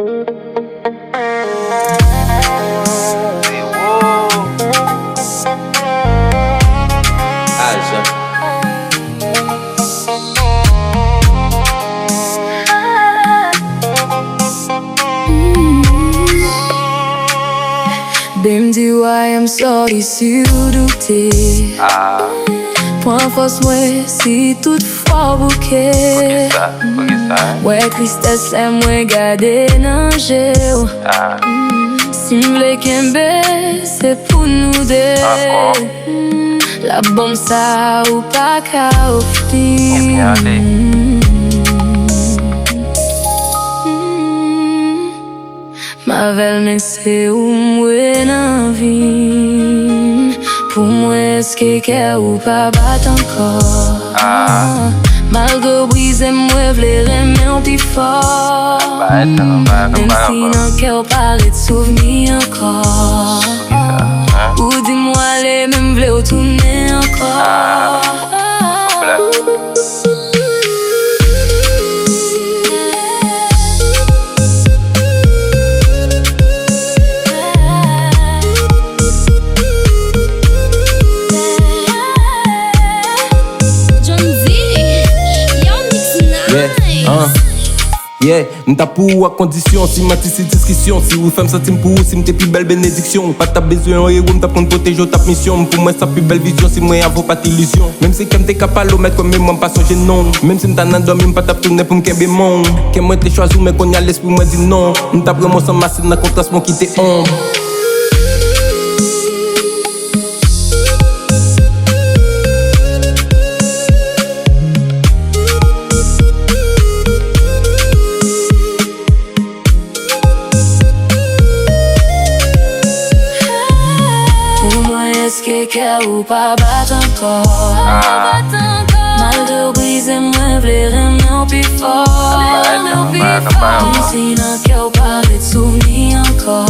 Bim di why I'm sorry si ou doute Point force moi si toutefois bouquet Ouais tristesse la moi gade nan jè Si m'vle kembe c'est pour nous deux La bombe ça ou pas ka offrir Ma vel men se ou mwen anvi Pou mwen eske kè ou pa bat ankor Malgré brise mwen vle remen pi fort Même si nan kè ou pale de souvni ankor Ou di mwa le men vle ou tounen ankor Yeah, m'ta pour à condition si ma tisse discussion si vous femme sentim pour si m'te plus belle bénédiction pas ta besoin en héros m'ta prendre protéger ta mission pour moi sa plus belle vision si moi avons pas d'illusion même si comme t'es capable mettre comme moi pas songer non même si m'ta nan dormi m'pas ta tourner pour m'kembe mon que moi t'ai choisi mais qu'on y a l'esprit moi dit non m'ta vraiment sans masse dans contraste mon quitter on Kè ou pa bat ankor Mal de brise mwen vle remen pi fort Même si nan kè ou pale de souvni ankor